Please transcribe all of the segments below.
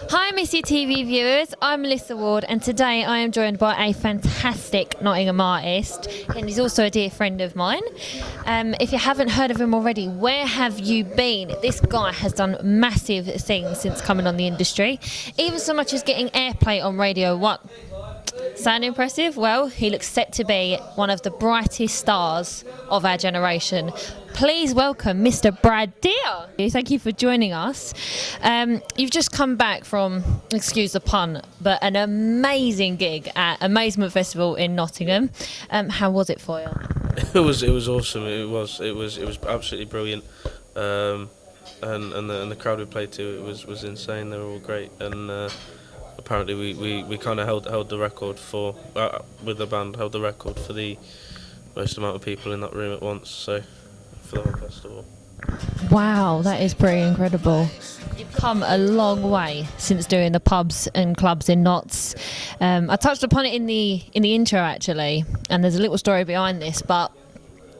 Hi Missy TV viewers, I'm Melissa Ward and today I am joined by a fantastic Nottingham artist and he's also a dear friend of mine. If you haven't heard of him already, where have you been? This guy has done massive things since coming on the industry, even so much as getting airplay on Radio 1. Sound impressive? Well, he looks set to be one of the brightest stars of our generation. Please welcome Mr. Brad Deer. Thank you for joining us. You've just come back from, excuse the pun, but an amazing gig at Amazement Festival in Nottingham. How was it for you? It was awesome. It was absolutely brilliant. And the crowd we played to was insane. They were all great. And apparently we kind of held the record for with the band, held the record for the most amount of people in that room at once. So for the whole festival. Wow, that is pretty incredible. You've come a long way since doing the pubs and clubs in Notts. I touched upon it in the intro actually, and there's a little story behind this, but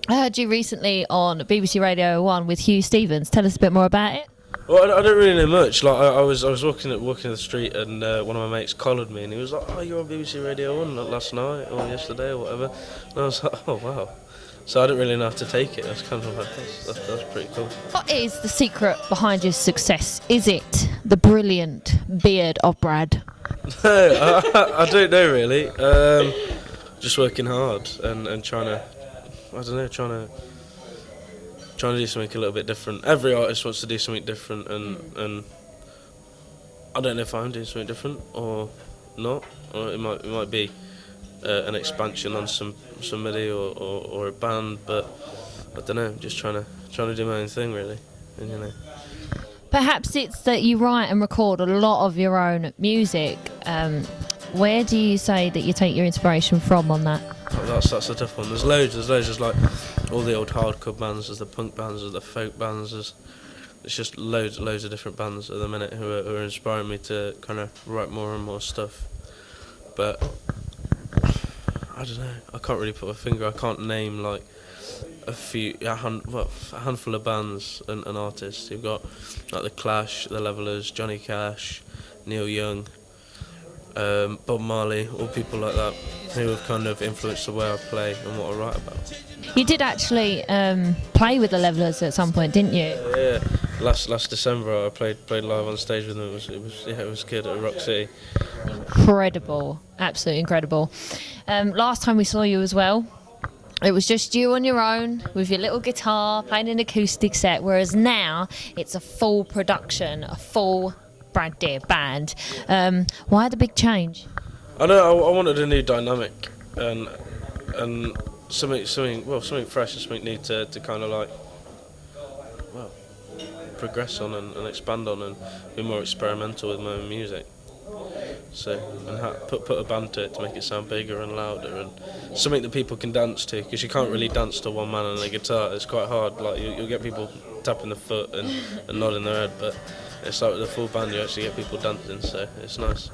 I heard you recently on BBC Radio 1 with Hugh Stevens. Tell us a bit more about it. Well, I don't really know much. Like I was walking the street, and one of my mates collared me, and he was like, "Oh, you're on BBC Radio 1 last night or yesterday or whatever." And I was like, "Oh wow." So I didn't really know how to take it. I was kind of like, that's pretty cool. What is the secret behind your success? Is it the brilliant beard of Brad? No, I don't know really. Just working hard and trying to do something a little bit different. Every artist wants to do something different, and I don't know if I'm doing something different or not. Or it might be an expansion on somebody or a band, but I don't know. I'm just trying to do my own thing really, and you know. Perhaps it's that you write and record a lot of your own music. Where do you say that you take your inspiration from on that? That's a tough one. There's loads. There's like all the old hardcore bands, there's the punk bands, there's the folk bands. There's just loads of different bands at the minute who are inspiring me to kind of write more and more stuff. But I don't know. I can't really put my finger. I can't name like a handful of bands and artists. You've got like the Clash, the Levellers, Johnny Cash, Neil Young, Bob Marley, all people like that who have kind of influenced the way I play and what I write about. You did actually play with the Levellers at some point, didn't you? Yeah. Last December I played live on stage with them. It was good at Rock City. Incredible, absolutely incredible. Last time we saw you as well, it was just you on your own with your little guitar playing an acoustic set, whereas now it's a full production, a full Brad Deer band. Why the big change? I know I wanted a new dynamic and something fresh and something new to kind of like progress on and expand on and be more experimental with my own music. So and put a band to it to make it sound bigger and louder and something that people can dance to, because you can't really dance to one man and a guitar. It's quite hard. Like you'll get people tapping the foot and nodding their head, but it's like with a full band you actually get people dancing, so it's nice.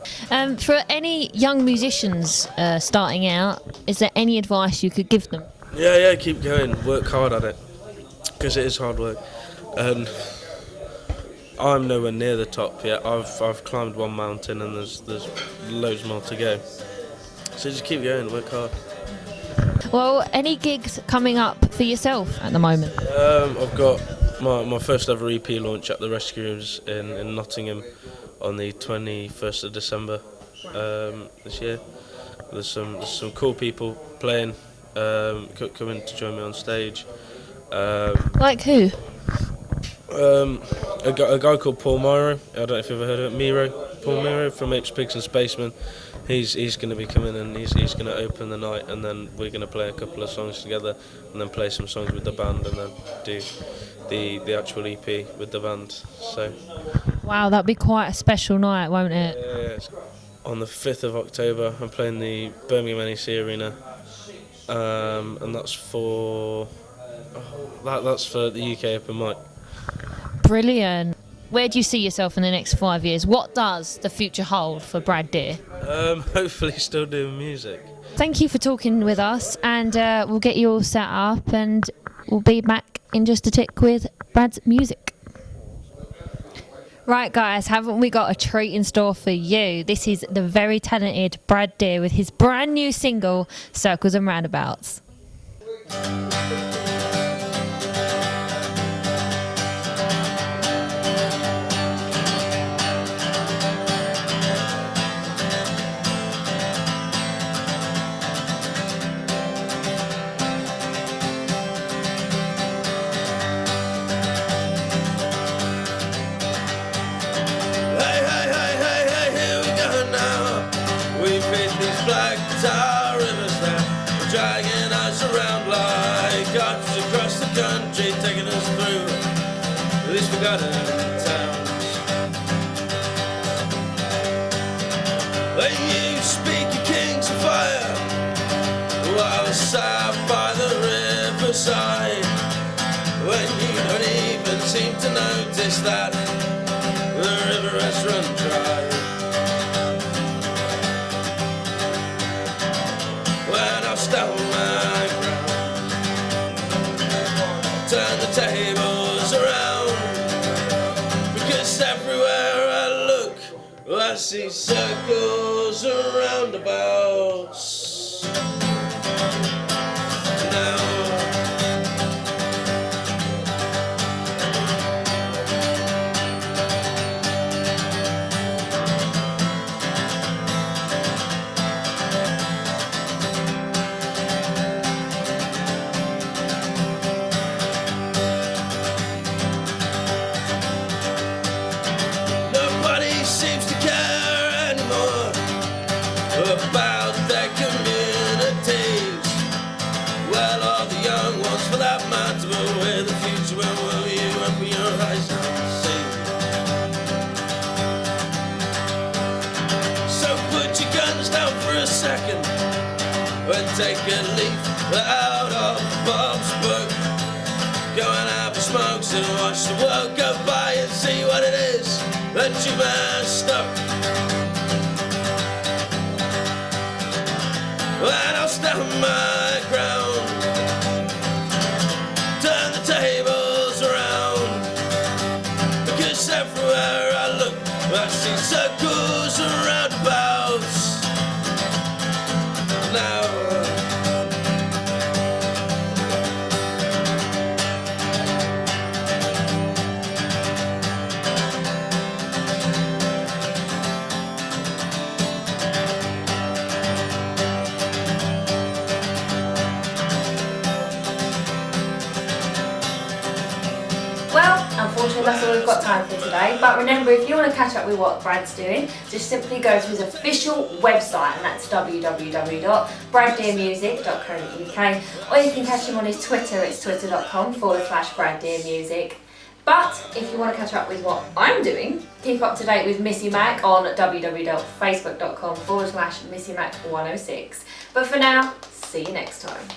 For any young musicians starting out, is there any advice you could give them? Yeah, keep going, work hard at it, because it is hard work, and I'm nowhere near the top yet. I've climbed one mountain and there's loads more to go, so just keep going, work hard. Well, any gigs coming up for yourself at the moment? I've got my first ever EP launch at the Rescuers in Nottingham on the 21st of December this year. There's some cool people playing, coming to join me on stage. Like who? A guy called Paul Miro. I don't know if you've ever heard of it. Paul Miro from Apes, Pigs and Spacemen. He's going to be coming and he's going to open the night, and then we're going to play a couple of songs together and then play some songs with the band and then do the actual EP with the band. So Wow, that'd be quite a special night, won't it? yeah, on the 5th of October I'm playing the Birmingham NEC Arena, and that's for the UK Open Mic. Brilliant. Where do you see yourself in the next 5 years? What does the future hold for Brad Deer? Hopefully still doing music. Thank you for talking with us, and we'll get you all set up and we'll be back in just a tick with Brad's music. Right, guys, haven't we got a treat in store for you? This is the very talented Brad Deer with his brand new single, Circles and Roundabouts. Dragging us around like arches across the country, taking us through these forgotten towns. When you speak your kings of fire, while I sat by the riverside, when you don't even seem to notice that the river has run dry. Stand my ground, turn the tables around, because everywhere I look, I see circles and roundabouts. Now about their communities. Well, all the young ones for that matter, but where the future, when will you open your eyes and see? So put your guns down for a second and take a leaf out of Bob's book. Go and have a smoke and watch the world go by and see what it is that you messed up. And I'll stand my ground, turn the tables around, because everywhere I look, I see circles and roundabouts. Now Well, unfortunately that's all we've got time for today, but remember, if you want to catch up with what Brad's doing, just simply go to his official website, and that's www.braddeermusic.co.uk, or you can catch him on his Twitter, it's twitter.com/braddeermusic. But if you want to catch up with what I'm doing, keep up to date with Missy Mac on www.facebook.com/MissyMac106. But for now, see you next time.